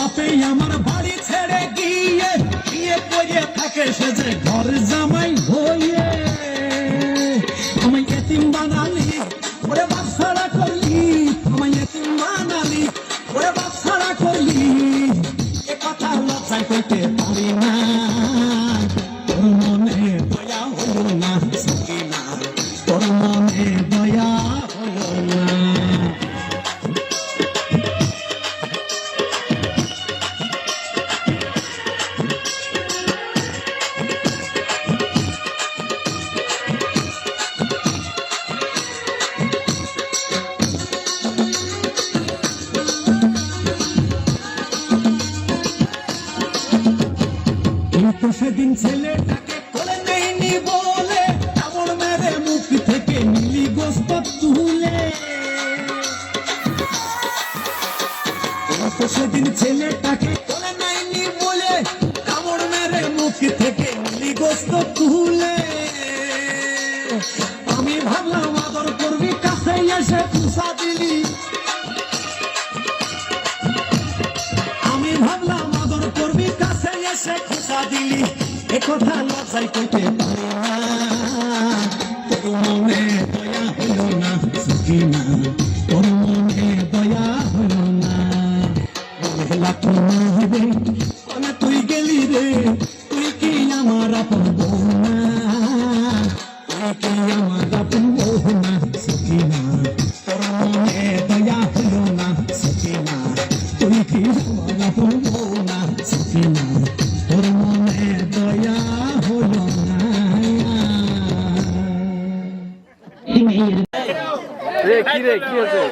বাপে আমার বাড়ি ছেড়ে গিয়ে বিয়ে করে থাকে সে যে ঘর জামাই হয়ে আমায় এতিম বানালি ওরে বাপ ছাড়া করলি আমায় এতিম বানালি ওরে বাপ ছাড়া করলি এ কথা লজ্জায় কইতে পারি না তোর মনে দয়া হলো না সকিনা তোর মনে দয়া হলো না সেদিন ছেলেটাকে কোলে নেয়নি বলে কামড় মেরে মুখ থেকে নীলি গোস্ত তুলে সেদিন ছেলেটাকে কোলে নেয়নি বলে কামড় মেরে মুখ থেকে নীলি গোস্ত তুলে আমি ভাবলাম আদর করবি কাছে এসে পুষা দিলি আমি ভাবলাম আদর করবি কাছে এসে খুশা দিলি এ কথা লজ্জায় কইতে পারি না তোর মনে দয়া হলো না সকিনা তোর মনে দয়া হলো না মানে তুই গেলি রে তুই কি আমার আপন বউ না তুই কি আমার আপন বউ না সকিনা তোর মনে দয়া হলো না সকিনা তুই কি আমার আপন বউ না সকিনা তোর মনে দয়া হলো না রে কি হয়েছে